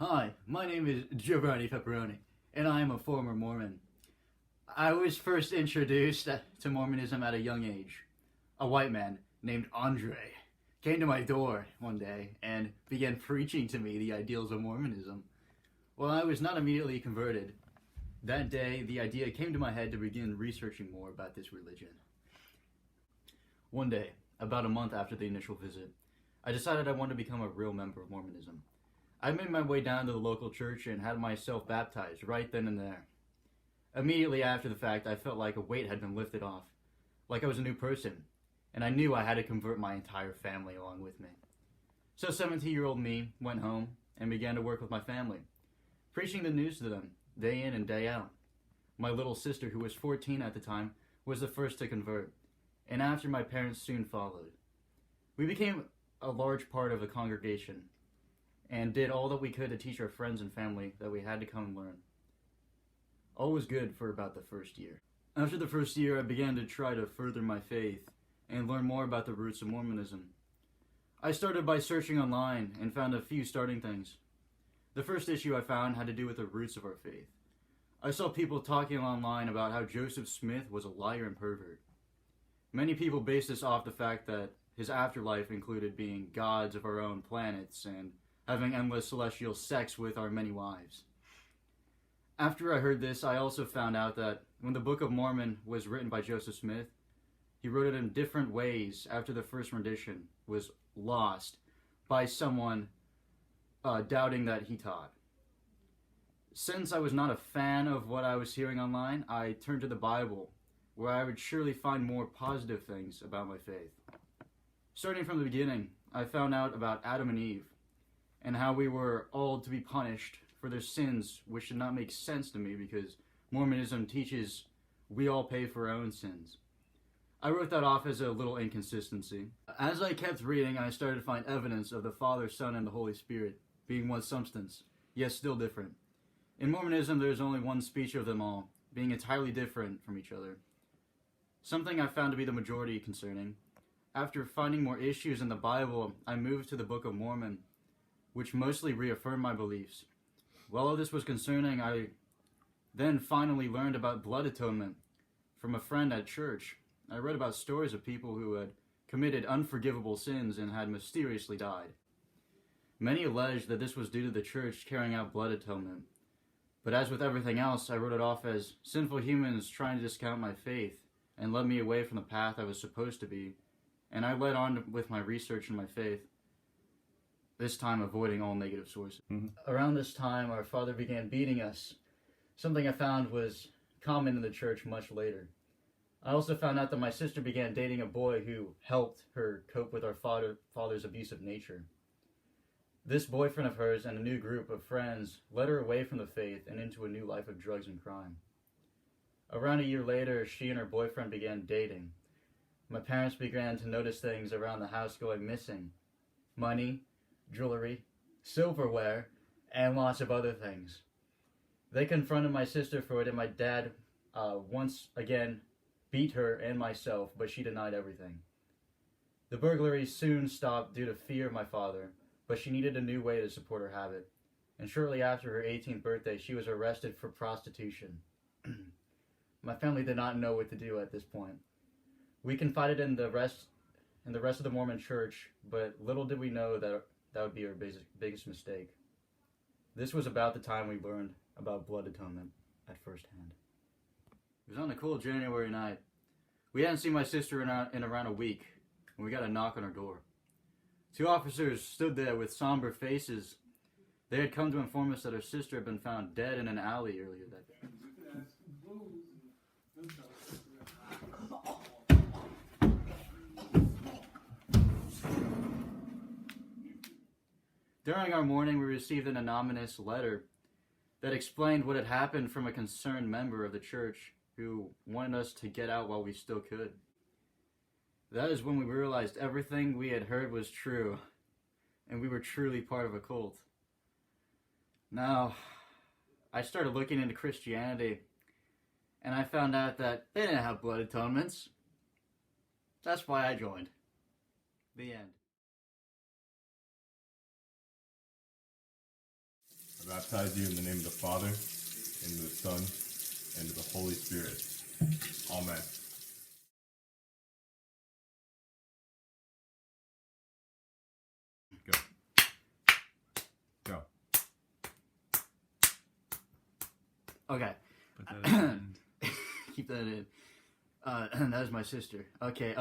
Hi, my name is Jabroni Pepperoni, and I am a former Mormon. I was first introduced to Mormonism at a young age. A white man named Andre came to my door one day and began preaching to me the ideals of Mormonism. While I was not immediately converted, that day the idea came to my head to begin researching more about this religion. One day, about a month after the initial visit, I decided I wanted to become a real member of Mormonism. I made my way down to the local church and had myself baptized right then and there. Immediately after the fact, I felt like a weight had been lifted off, like I was a new person, and I knew I had to convert my entire family along with me. So 17-year-old me went home and began to work with my family, preaching the news to them day in and day out. My little sister, who was 14 at the time, was the first to convert, and after my parents soon followed. We became a large part of the congregation, and did all that we could to teach our friends and family that we had to come and learn. All was good for about the first year. After the first year, I began to try to further my faith and learn more about the roots of Mormonism. I started by searching online and found a few starting things. The first issue I found had to do with the roots of our faith. I saw people talking online about how Joseph Smith was a liar and pervert. Many people based this off the fact that his afterlife included being gods of our own planets and having endless celestial sex with our many wives. After I heard this, I also found out that when the Book of Mormon was written by Joseph Smith, he wrote it in different ways after the first rendition was lost by someone doubting that he taught. Since I was not a fan of what I was hearing online, I turned to the Bible, where I would surely find more positive things about my faith. Starting from the beginning, I found out about Adam and Eve, and how we were all to be punished for their sins, which did not make sense to me because Mormonism teaches we all pay for our own sins. I wrote that off as a little inconsistency. As I kept reading, I started to find evidence of the Father, Son, and the Holy Spirit being one substance, yet still different. In Mormonism, there is only one speech of them all, being entirely different from each other. Something I found to be the majority concerning. After finding more issues in the Bible, I moved to the Book of Mormon, which mostly reaffirmed my beliefs. While all this was concerning, I then finally learned about blood atonement from a friend at church. I read about stories of people who had committed unforgivable sins and had mysteriously died. Many alleged that this was due to the church carrying out blood atonement. But as with everything else, I wrote it off as sinful humans trying to discount my faith and led me away from the path I was supposed to be, and I led on with my research and my faith, this time avoiding all negative sources. Around this time, our father began beating us, something I found was common in the church much later. I also found out that my sister began dating a boy who helped her cope with our father's abusive nature. This boyfriend of hers and a new group of friends led her away from the faith and into a new life of drugs and crime. Around a year later, she and her boyfriend began dating. My parents began to notice things around the house going missing. Money, jewelry, silverware, and lots of other things. They confronted my sister for it, and my dad once again beat her and myself, but she denied everything. The burglaries soon stopped due to fear of my father, but she needed a new way to support her habit, and shortly after her 18th birthday, she was arrested for prostitution. My family did not know what to do at this point. We confided in the rest of the Mormon church, but little did we know that would be our biggest mistake. This was about the time we learned about blood atonement at first hand. It was on a cool January night. We hadn't seen my sister in around a week when we got a knock on our door. Two officers stood there with somber faces. They had come to inform us that our sister had been found dead in an alley earlier that day. During our morning, we received an anonymous letter that explained what had happened from a concerned member of the church who wanted us to get out while we still could. That is when we realized everything we had heard was true, and we were truly part of a cult. Now, I started looking into Christianity, and I found out that they didn't have blood atonements. That's why I joined. The end. baptize you in the name of the Father, and of the Son, and of the Holy Spirit. Amen. Go. Go. Okay. Put that in. Keep that in. That is my sister. Okay,